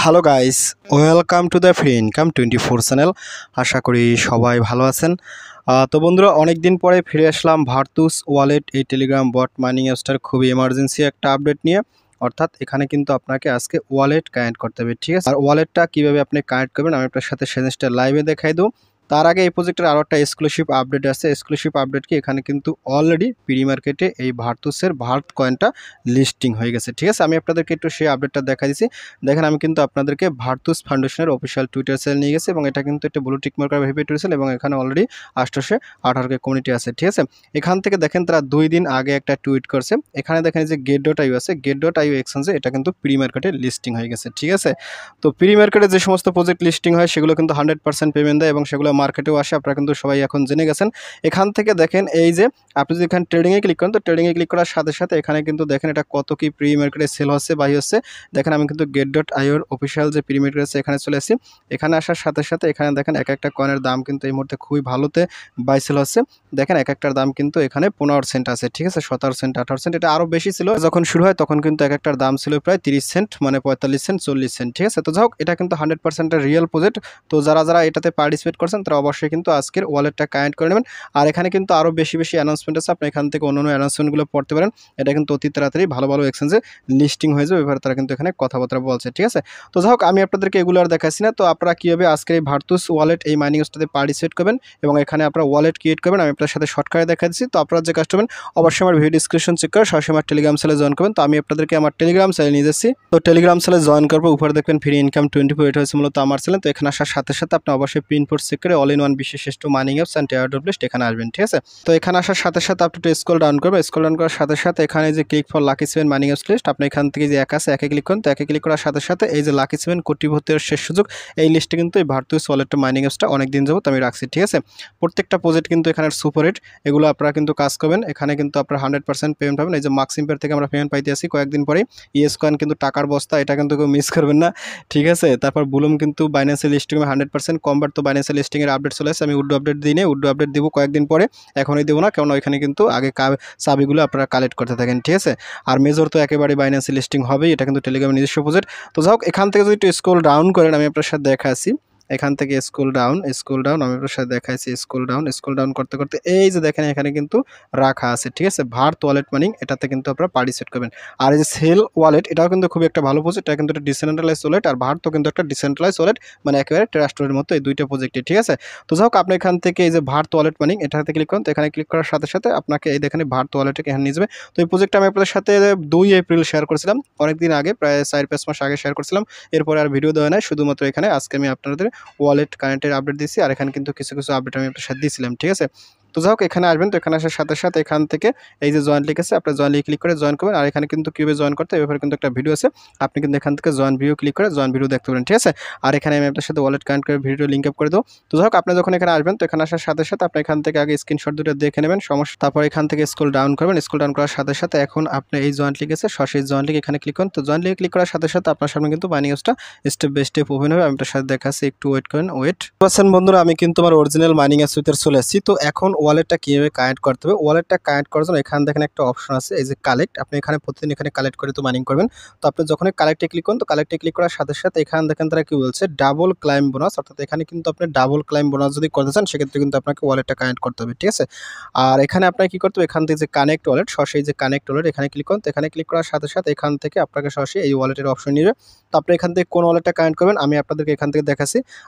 Hello guys, welcome to the free income 24 channel. আশা করি সবাই ভালো আছেন। তো বন্ধুরা, অনেক দিন পরে ফিরে আসলাম ভার্তুস ওয়ালেট এই টেলিগ্রাম বট মাইনিং অ্যাপসটার খুবই এমার্জেন্সি একটা আপডেট নিয়ে। অর্থাৎ এখানে কিন্তু আপনাকে আজকে ওয়ালেট কানেক্ট করতে হবে, ঠিক আছে? আর ওয়ালেটটা কীভাবে আপনি কানেক্ট করবেন আমি আপনার সাথে সেজেসটা লাইভে দেখাই দেবো। তার আগে এই প্রজেক্টের আরও একটা এক্সক্লুসিভ আপডেট আছে। এক্সক্লুসিভ আপডেট কি, এখানে কিন্তু অলরেডি প্রি মার্কেটে এই ভার্তুসের ভার্ত কয়েনটা লিস্টিং হয়ে গেছে, ঠিক আছে? আমি আপনাদেরকে একটু সেই আপডেটটা দেখা দিচ্ছি। দেখেন, আমি কিন্তু আপনাদেরকে ভার্তুস ফাউন্ডেশনের অফিসিয়াল টুইটার চ্যানেল নিয়ে গেছি এবং এটা কিন্তু একটা ব্লু টিক মার্কার ভেবে টুইটার চ্যানেল এবং এখানে অলরেডি 818 কমিউনিটি আছে, ঠিক আছে? এখান থেকে দেখেন তারা 2 দিন আগে একটা টুইট করছে। এখানে দেখেন যে get.io আছে, get.io এক্সচেঞ্জে এটা কিন্তু প্রি মার্কেটে লিস্টিং হয়ে গেছে, ঠিক আছে? তো প্রি মার্কেটে যে সমস্ত প্রজেক্ট লিস্টিং হয় সেগুলো কিন্তু 100% পেমেন্ট দেয় এবং সেগুলো মার্কেটেও আসে, আপনারা কিন্তু সবাই এখন জেনে গেছেন। এখান থেকে দেখেন এই যে আপনি যদি এখানে ট্রেডিংয়ে ক্লিক করেন, তো ট্রেডিংয়ে ক্লিক করার সাথে সাথে এখানে কিন্তু দেখেন এটা কত কি প্রি মার্কেটে সেল হচ্ছে বাই হচ্ছে। দেখেন আমি কিন্তু get.io এর অফিসিয়াল যে প্রি মার্কেট আছে এখানে চলে আসি। এখানে আসার সাথে সাথে এখানে দেখেন এক একটা কয়েনের দাম কিন্তু এই মুহূর্তে খুবই ভালোতে বাই সেল হচ্ছে। দেখেন এক একটার দাম কিন্তু এখানে 15 সেন্ট আছে, ঠিক আছে? 17 সেন্ট, 18 সেন্ট, এটা আরও বেশি ছিল যখন শুরু হয়, তখন কিন্তু এক একটার দাম ছিল প্রায় 30 সেন্ট, মানে 45 সেন্ট, 40 সেন্ট, ঠিক আছে? তো যাই হোক, এটা কিন্তু 100% রিয়েল প্রজেক্ট। তো যারা এটাতে পার্টিসিপেট করছেন তারা অবশ্যই কিন্তু আজকের ওয়ালেটটা কানেক্ট করে নেবেন। আর এখানে কিন্তু আরও বেশি অ্যানাউন্সমেন্ট আছে, আপনি এখান থেকে অন্যান্য অ্যানাউন্সমেন্টগুলো পড়তে পারেন। এটা কিন্তু অতি তাড়াতাড়ি ভালো এক্সচেঞ্জে লিস্টিং হয়ে যাবে, এবার তারা কিন্তু এখানে কথাবার্তা বলছে, ঠিক আছে? তো যাই হোক, আমি আপনাদেরকে এগুলো আর দেখাচ্ছি না। তো আপনারা কীভাবে আজকের এই ভার্তুস ওয়ালেট এই মাইনিং অ্যাপসটাতে পার্টিসিপেট করবেন এবং এখানে আপনারা ওয়ালেট ক্রিয়েট করবেন আমি আপনার সাথে শর্টকাটে দেখা দিচ্ছি। তো আপনারা যে কাজটা করবেন, অবশ্যই আমার ভিডিও ডিসক্রিপশন চেক করে সরাসরি আমার টেলিগ্রাম চ্যানেলে জয়েন করবেন। তো আমি আপনাদেরকে আমার টেলিগ্রাম চ্যানেলে নিয়ে যাচ্ছি। তো টেলিগ্রাম চ্যানেলে জয়েন করবো, উপরে দেখবেন ফ্রি ইনকাম 24, এটা হচ্ছে মূলত আমার চ্যানেল। তো এখানে আসার সাথে সাথে আপনি অবশ্যই পিন কোড চেক করে অল ইন ওয়ান বিশ্বের শ্রেষ্ঠ mining apps and airdrop list এখানে আসবেন, ঠিক আছে? তো এখানে আসার সাথে সাথে আপনি একটু স্ক্রল ডাউন করবেন। স্ক্রল ডাউন করার সাথে সাথে এখানে যে click for lucky 7 mining apps list, আপনি এখান থেকে যে এক আছে একে ক্লিক করুন। তো একে ক্লিক করার সাথে সাথে এই যে লাকি 7 কোটিপতির শেষ সুযোগ, এই লিস্টে কিন্তু এই ভার্তুস ওয়ালেট মাইনিং অ্যাপসটা অনেক দিন যাবত আমি রাখছি, ঠিক আছে? প্রত্যেকটা প্রজেক্ট কিন্তু এখানে সুপার হিট, এগুলো আপনারা কিন্তু কাজ করবেন। এখানে কিন্তু আপনারা 100% পেমেন্ট পাবেন। এই যে মাক্সিমপের থেকে আমরা পেমেন্ট পাইতে আসি কয়েকদিন পরে। ইএস কয়েন কিন্তু টাকার বস্তা, এটা কিন্তু কেউ মিস করবেন না, ঠিক আছে? তারপর বুলুম কিন্তু বাইন্যান্সের লিস্টিং 100% কনভার্ট। তো বাইন্যান্সের লিস্টিংয়ের আপডেট চলে আসছে, আমি উড্ডু আপডেট দিই না, উড্ডু আপডেট দিব কয়েকদিন পরে, এখনই দেবো না, কারণ ওইখানে কিন্তু আগে চাবিগুলো আপনারা কালেক্ট করতে থাকেন, ঠিক আছে? আর মেজর তো একেবারে বাইন্যান্সের লিস্টিং হবেই, এটা কিন্তু টেলিগ্রামের নিজস্ব প্রজেক্ট। তো যাই হোক, এখান থেকে যদি একটু স্ক্রল ডাউন করেন আমি আপনার সাথে দেখাচ্ছি। এখান থেকে স্ক্রল ডাউন আমি আপনার সাথে দেখাইছি। স্ক্রল ডাউন করতে করতে এই যে দেখেন এখানে কিন্তু রাখা আছে, ঠিক আছে? ভার্ত ওয়ালেট মাইনিং, এটাতে কিন্তু আপনারা পার্টিসিপেট করবেন। আর এই যে সেল ওয়ালেট, এটাও কিন্তু খুবই একটা ভালো প্রজেক্ট, এটা কিন্তু একটা ডিসেন্ট্রালাইজ ওয়ালেট, আর ভার্ত কিন্তু একটা ডিসেন্ট্রালাইজ ওয়ালেট, মানে একেবারে ট্রাস্টের মতো এই দুইটা প্রজেক্টই, ঠিক আছে? তো যাই হোক, আপনি এখান থেকে এই যে ভার্ত ওয়ালেট মাইনিং এটাতে ক্লিক করুন। তো এখানে ক্লিক করার সাথে সাথে আপনাকে এই দেখেন ভার্ত ওয়ালেটকে এখানে নিয়ে যাবে। তো এই প্রজেক্টটা আমি আপনাদের সাথে 2 এপ্রিল শেয়ার করেছিলাম, অনেকদিন আগে, প্রায় 4-5 মাস আগে শেয়ার করেছিলাম। এরপরে আর ভিডিও দেওয়া নাই, শুধুমাত্র এখানে আজকে আমি আপনাদের ওয়ালেট কানেক্টের আপডেট দিচ্ছি। আর এখানে কিন্তু কিছু আপডেট আমি আপনার সাথে দিয়েছিলাম, ঠিক আছে? তো যাই হোক, এখানে আসবেন। তো এখানে আসার সাথে সাথে এখান থেকে এই যে জয়েন লিঙ্ক আছে, আপনার জয়েন লিঙ্ক ক্লিক করে জয়েন করবেন। আর এখানে কিন্তু কীভাবে জয়েন করতে, এভাবে কিন্তু একটা ভিডিও আছে, আপনি কিন্তু এখান থেকে জয়েন ভিডিও ক্লিক করে জয়েন ভিডিও দেখতে পারেন, ঠিক আছে? আর এখানে আমি আপনার সাথে ওয়ালেট কানেক্ট করে ভিডিও লিঙ্ক আপ করে দেবো। তো যাই হোক, আপনি যখন এখানে আসবেন, তো এখানে আসার সাথে সাথে আপনি এখান থেকে আগে স্ক্রিনশট দুটো দেখে নেবেন, সমস্যা। তারপর এখান থেকে স্ক্রল ডাউন করবেন। স্ক্রল ডাউন করার সাথে সাথে এখন আপনি এই জয়েন্ট লিঙ্ক আছে, সরাসরি জয়েন্ট লিঙ্ক এখানে ক্লিক করুন। তো জয়েন্ট লিঙ্ক ক্লিক করার সাথে সাথে আপনার সামনে কিন্তু মাইনিং অ্যাপসটা স্টেপ বাই স্টেপ ওপেন হবে। আমি আপনার সাথে দেখাচ্ছি, একটু ওয়েট করেন। পাচ্ছেন বন্ধুরা, আমি কিন্তু আমার অরিজিনাল মাইনিং অ্যাপস ভিতরে চলে এসেছি। তো এখন ওয়ালেটটা কীভাবে কানেক্ট করতে হবে, ওয়ালেটটা কানেক্ট করার জন্য এখানে দেখেন একটা অপশন আছে, এই যে কালেক্ট, আপনি এখানে প্রতিদিন এখানে কালেক্ট করে তো মাইনিং করবেন। তো আপনি যখনই কালেক্টে ক্লিক করুন, তো কালেক্টে ক্লিক করার সাথে সাথে এখানে দেখেন তারা কি বলছে, ডাবল ক্লাইম বোনাস, অর্থাৎ এখানে কিন্তু আপনি ডাবল ক্লাইম বোনাস যদি করতে চান সেক্ষেত্রে কিন্তু আপনাকে ওয়ালেটটা কানেক্ট করতে হবে, ঠিক আছে? আর এখানে আপনাকে কি করতে হবে, এখান থেকে যে কানেক্ট ওয়ালেট, সরাসরি যে কানেক্ট ওয়ালেট এখানে ক্লিক করুন। তো এখানে ক্লিক করার সাথে সাথে এখান থেকে আপনাকে সরাসরি এই ওয়ালেটের অপশন নিবে। তো আপনি এখান থেকে কোন ওয়ালেটটা কানেক্ট করবেন আমি আপনাদেরকে এখান থেকে দেখাচ্ছি।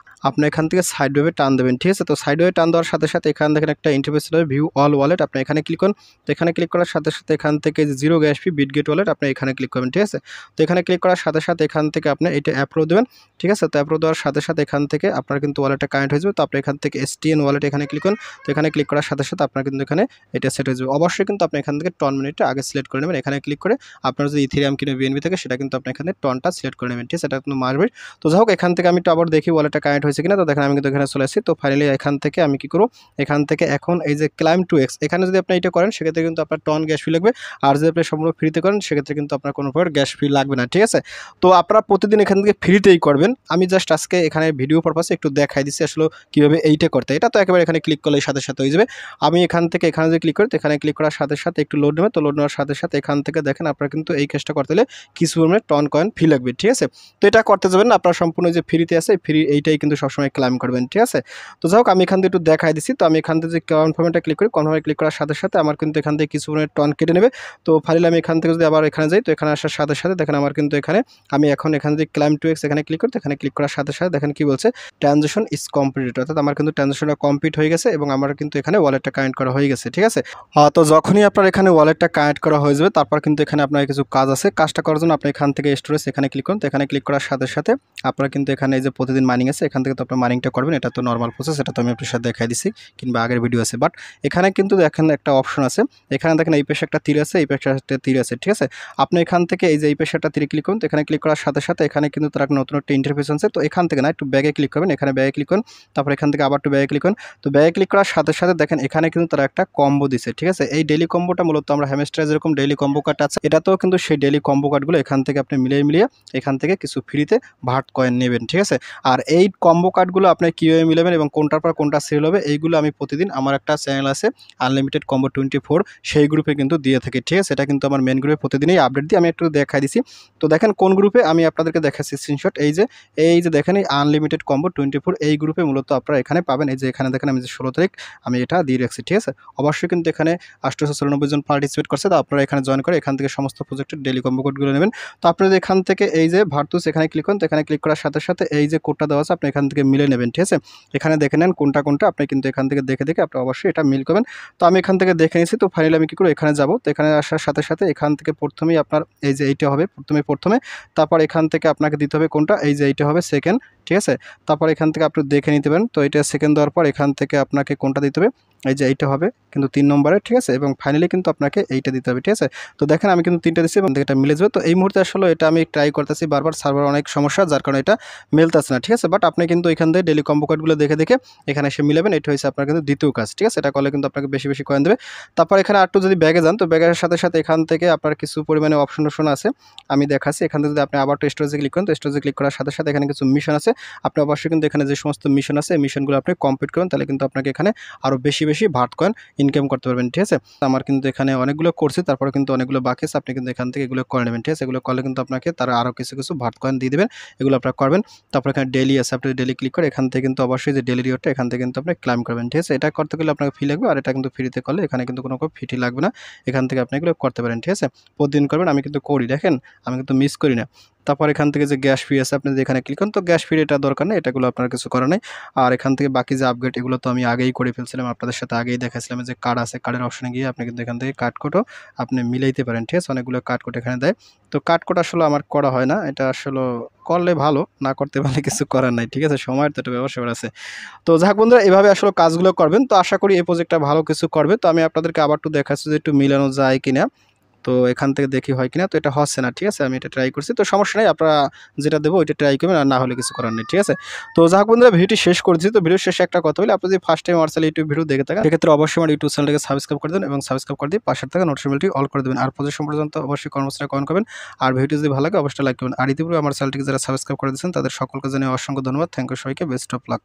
আপনি এখান থেকে সাইড ওয়েভে টান দেবেন, ঠিক আছে? তো সাইড ওয়েভে টান দেওয়ার সাথে সাথে এখানে দেখেন একটা ইন্টারফেস হবে, ভিউ অল ওয়ালেট, আপনি এখানে ক্লিক করুন। তো এখানে ক্লিক করার সাথে সাথে এখান থেকে জিরো গ্যাস ফি বিটগেট ওয়ালেট, আপনি এখানে ক্লিক করবেন, ঠিক আছে? তো এখানে ক্লিক করার সাথে সাথে এখান থেকে আপনি এটা অ্যাপ্রুভ দেবেন, ঠিক আছে? তো অ্যাপ্রুভ দেওয়ার সাথে সাথে এখান থেকে আপনার কিন্তু ওয়ালেটটা কানেক্ট হয়ে যাবে। তো আপনি এখান থেকে এসটিএন ওয়ালেট এখানে ক্লিক করুন। তো এখানে ক্লিক করার সাথে সাথে আপনার কিন্তু এখানে এটা সেট হয়ে যাবে। অবশ্যই কিন্তু আপনি এখান থেকে টন মিনিটটা আগে সিলেক্ট করে নেবেন। এখানে ক্লিক করে আপনার যদি ইথেরিয়াম কিনে বিএনবি থেকে সেটা কিন্তু আপনি এখানে টনটা সিলেক্ট করে নেবেন, ঠিক আছে? এটা কিন্তু মারবে। তো যাই হোক, এখান থেকে আমি একটু আবার দেখি ওয়ালেটটা কানেক্ট হয়েছে কিনা। তো দেখেন আমি কিন্তু এখানে চলে আসছি। তো ফাইনালি এখান থেকে আমি কি করব, এখান থেকে এখন এখন এই যে ক্লাইম টু এক্স এখানে যদি আপনি এটা করেন সেক্ষেত্রে কিন্তু আপনার টন গ্যাস ফি লাগবে। আর যদি আপনি সম্পূর্ণ ফ্রিতে করেন সেক্ষেত্রে কিন্তু আপনার কোনো প্রকার গ্যাস ফি লাগবে না, ঠিক আছে। তো আপনারা প্রতিদিন এখান থেকে ফ্রিতেই করবেন। আমি জাস্ট আজকে এখানে ভিডিও পারপাসে একটু দেখাই দিচ্ছি আসলে কীভাবে এইটা করতে। এটা তো একেবারে এখানে ক্লিক করলে সাথে সাথে হয়ে যাবে। আমি এখান থেকে এখানে যদি ক্লিক করি তো এখানে ক্লিক করার সাথে সাথে একটু লোড নেবে। তো লোড নেওয়ার সাথে সাথে এখান থেকে দেখেন আপনারা কিন্তু এই কাজটা করতে হলে কিছু পরিমাণে টন কয়েন ফি লাগবে, ঠিক আছে। তো এটা করতে যাবেন না, আপনারা সম্পূর্ণ যে ফ্রিতে আছে ফ্রি এইটাই কিন্তু সবসময় ক্লাইম করবেন, ঠিক আছে। তো যাই হোক আমি এখান থেকে একটু দেখাই দিচ্ছি। তো আমি এখান থেকে যে কনফার্মটা ক্লিক করি, কনফার্মে ক্লিক করার সাথে সাথে আমার কিন্তু এখান থেকে কিছু পরিমাণে টন কেটে নেবে। তো ফাইনালি আমি এখান থেকে যদি আবার এখানে যাই তো এখানে আসার সাথে সাথে দেখেন আমার কিন্তু এখানে আমি এখন এখানে যদি ক্লাইম টু এক্স এখানে ক্লিক করি তো এখানে ক্লিক করার সাথে সাথে দেখেন কি বলছে, ট্রানজাকশন ইজ কমপ্লিটেড, অর্থাৎ আমার কিন্তু ট্রানজাকশনটা কমপ্লিট হয়ে গেছে এবং আমার কিন্তু এখানে ওয়ালেটটা কানেক্ট করা হয়ে গেছে, ঠিক আছে। তো যখনই আপনার এখানে ওয়ালেটটা কানেক্ট করা হয়ে যাবে তারপর কিন্তু এখানে আপনার কিছু কাজ আছে। কাজটা করার জন্য আপনি এখান থেকে স্টোরেজ এখানে ক্লিক করুন। তো এখানে ক্লিক করার সাথে সাথে আপনারা কিন্তু এখানে এই যে প্রতিদিন মাইনিং আছে এখান থেকে তো আপনার মাইনিংটা করবেন। এটা তো নর্মাল প্রসেস, এটা তো আমি আপনার সাথে দেখাই দিছি কিংবা আগের ভিডিও আছে। বাট এখানে কিন্তু দেখেন একটা অপশন আছে, এখানে দেখেন এই পাশে একটা তীর আছে, এই পাশে একটা তীর আছে, ঠিক আছে। আপনি এখান থেকে এই যে এই পাশে একটা তীরে ক্লিক করুন। তো এখানে ক্লিক করার সাথে সাথে এখানে কিন্তু তার একটা নতুন একটা ইন্টারফেস আছে। তো এখান থেকে না একটু ব্যাগে ক্লিক করবেন, এখানে ব্যাগে ক্লিক করুন, তারপর এখান থেকে আবার একটু ব্যাগে ক্লিক করুন। তো ব্যাগে ক্লিক করার সাথে সাথে দেখেন এখানে কিন্তু তারা একটা কম্বো দিছে, ঠিক আছে। এই ডেইলি কম্বোটা মূলত আমরা হ্যামস্টারে যেরকম ডেইলি কম্বো কার্ড আছে এটাতেও কিন্তু সেই ডেইলি কম্বো কার্ডগুলো এখান থেকে আপনি মিলিয়ে এখান থেকে কিছু ফ্রিতে ভার্ট কয়েন নেবেন, ঠিক আছে। আর এই কম্বো কার্ডগুলো আপনি কীভাবে মিলাবেন এবং কোনটার পর কোনটা সেল হবে এইগুলো আমি প্রতিদিন আমার একটা চ্যানেল আছে আনলিমিটেড কম্বো 24 সেই গ্রুপে কিন্তু দিয়ে থাকি, ঠিক আছে। এটা কিন্তু আমার মেন গ্রুপে প্রতিদিনই আপডেট দিই। আমি একটু দেখাই দিছি। তো দেখেন কোন গ্রুপে আমি আপনাদেরকে দেখাচ্ছি স্ক্রিনশট, এই যে দেখেন এই আনলিমিটেড কম্বো 24 এই গ্রুপে মূলত আপনারা এখানে পাবেন। এই যে এখানে দেখেন আমি যে 16 তারিখ আমি এটা দিয়ে রাখছি, ঠিক আছে। অবশ্যই কিন্তু এখানে 894 জন পার্টিসিপেট করছে। তো আপনারা এখানে জয়েন করে এখান থেকে সমস্ত প্রজেক্টের ডেইলি কম্বো কোডগুলো নেবেন। তো আপনারা এখান থেকে এই যে ভার্তুস এখানে ক্লিক করুন। তো এখানে ক্লিক করার সাথে সাথে এই যে কোডটা দেওয়া আছে আপনি এখান থেকে মিলে নেবেন, ঠিক আছে। এখানে দেখে নেন কোনটা কোনটা, আপনি কিন্তু এখান থেকে দেখে আপনি অবশ্যই এটা মিল করবেন। তো আমি এখান থেকে দেখে নিয়েছি। তো ফাইনালি আমি কি করব, এখানে যাব। তো এখানে আসার সাথে সাথে এখান থেকে প্রথমেই আপনার এই যে এইটা হবে প্রথমে, তারপর এখান থেকে আপনাকে দিতে হবে কোনটা, এই যে এইটা হবে সেকেন্ড, ঠিক আছে। তারপর এখান থেকে আপনি দেখে নিতে পারেন। তো এটা সেকেন্ড দেওয়ার পর এখান থেকে আপনাকে কোনটা দিতে হবে, এই যে এইটা হবে কিন্তু 3 নম্বরে, ঠিক আছে। এবং ফাইনালি কিন্তু আপনাকে এইটা দিতে হবে, ঠিক আছে। তো দেখেন আমি কিন্তু 3টা দিচ্ছি এবং এটা মিলে যাবে। তো এই মুহূর্তে আসলে এটা আমি ট্রাই করতেছি বারবার, সার্ভার অনেক সমস্যা যার কারণে এটা মিলতেছে না, ঠিক আছে। বাট আপনি কিন্তু এখান থেকে ডেইলি কম্বো কার্ডগুলো দেখে এখানে এসে মিলাবেন। এটা হচ্ছে আপনার কিন্তু দ্বিতীয় কাজ, ঠিক আছে। এটা করলে কিন্তু আপনাকে বেশি বেশি কয়েন দেবে। তারপর এখানে আরেকটু যদি ব্যাগে যান তো ব্যাগের সাথে সাথে এখান থেকে আপনার কিছু পরিমাণে অপশন আছে আমি দেখাচ্ছি। এখান থেকে যদি আপনি আবার একটু স্টোরেজে ক্লিক করেন তো স্টোরেজে ক্লিক করার সাথে সাথে এখানে কিছু মিশন আছে। আপনি অবশ্যই কিন্তু এখানে যে সমস্ত মিশন আছে এই মিশনগুলো আপনি কমপ্লিট করবেন, তাহলে কিন্তু আপনাকে এখানে আরও বেশি ভার্ট কয়েন ইনকাম করতে পারবেন, ঠিক আছে। আমার কিন্তু এখানে অনেকগুলো করছি, তারপরে কিন্তু অনেকগুলো বাকি আছে। আপনি কিন্তু এখান থেকে এগুলো করে নেবেন, ঠিক আছে। এগুলো করলে কিন্তু আপনাকে তারা আরও কিছু ভার্ট কয়েন দিয়ে দেবেন, এগুলো আপনারা করবেন। তারপর এখানে ডেইলি আছে, আপনি ডেইলি ক্লিক করে এখান থেকে কিন্তু অবশ্যই যে ডেইলি রিওয়ার্ডটা এখান থেকে কিন্তু আপনি ক্লাইম করবেন, ঠিক আছে। এটা করতে গেলে আপনাকে ফি লাগবে, আর এটা কিন্তু ফ্রিতে করলে এখানে কিন্তু কোনো ফি লাগবে না। এখান থেকে আপনি এগুলো করতে পারেন, ঠিক আছে। প্রতিদিন করবেন, আমি কিন্তু করি, দেখেন আমি কিন্তু মিস করি না। তারপর এখান থেকে যে গ্যাস ফি আছে আপনি যদি এখানে ক্লিক করেন তো গ্যাস ফির এটা দরকার নেই, এটাগুলো আপনার কিছু করা নেই। আর এখান থেকে বাকি যে আপগ্রেড এগুলো তো আমি আগেই করে ফেলছিলাম, আপনাদের সাথে আগেই দেখাইছিলাম। যে কার্ড আছে কার্ডের অপশনে গিয়ে আপনি কিন্তু এখান থেকে কার্ড কোডও আপনি মিলাইতে পারেন, ঠিক আছে। অনেকগুলো কার্ড কোড এখানে দেয়। তো কার্ড কোড আসলে আমার করা হয় না, এটা আসলে করলে ভালো, না করতে পারলে কিছু করার নাই, ঠিক আছে। সময়ের তো একটা ব্যবসা আছে। তো যাক বন্ধুরা এভাবে আসলে কাজগুলো করবেন। তো আশা করি এই প্রজেক্টটা ভালো কিছু করবে। তো আমি আপনাদেরকে আবার একটু দেখাচ্ছি যে একটু মিলানো যায় কিনা। তো এখান থেকে দেখি হয় কিনা। তো এটা হচ্ছে না, ঠিক আছে। আমি এটা ট্রাই করছি, তো সমস্যা নেই, আপনারা যেটা দেবো ওইটা ট্রাই করবেন, আর না হলে কিছু করার নেই, ঠিক আছে। তো যাক বন্ধুরা ভিডিওটি শেষ করেছি। তো ভিডিও শেষে একটা কথা বলি, আপনি যদি ফার্স্ট টাইম আমার চ্যানেল ইউটিউব ভিডিও দেখে থাকেন সেক্ষেত্রে অবশ্যই আমার ইউটিউব চ্যানেলটাকে সাবস্ক্রাইব করে দেবেন এবং সাবস্ক্রাইব করে দিয়ে পাশের থাকা নোটিফিকেশনটি অল করে দেবেন। আর পজিশন পর্যন্ত অবশ্যই কর্মসূচি কমেন্ট করবেন। আর ভিডিও যদি ভালো লাগে অবশ্যই লাইক করবেন। আর ইতিপূর্বে আমার চ্যানেলটিকে যারা সাবস্ক্রাইব করে দিয়েছেন তাদের সকলকে জানিয়ে অসংখ্য ধন্যবাদ। থ্যাংক ইউ সবাইকে, বেস্ট অফ লাক।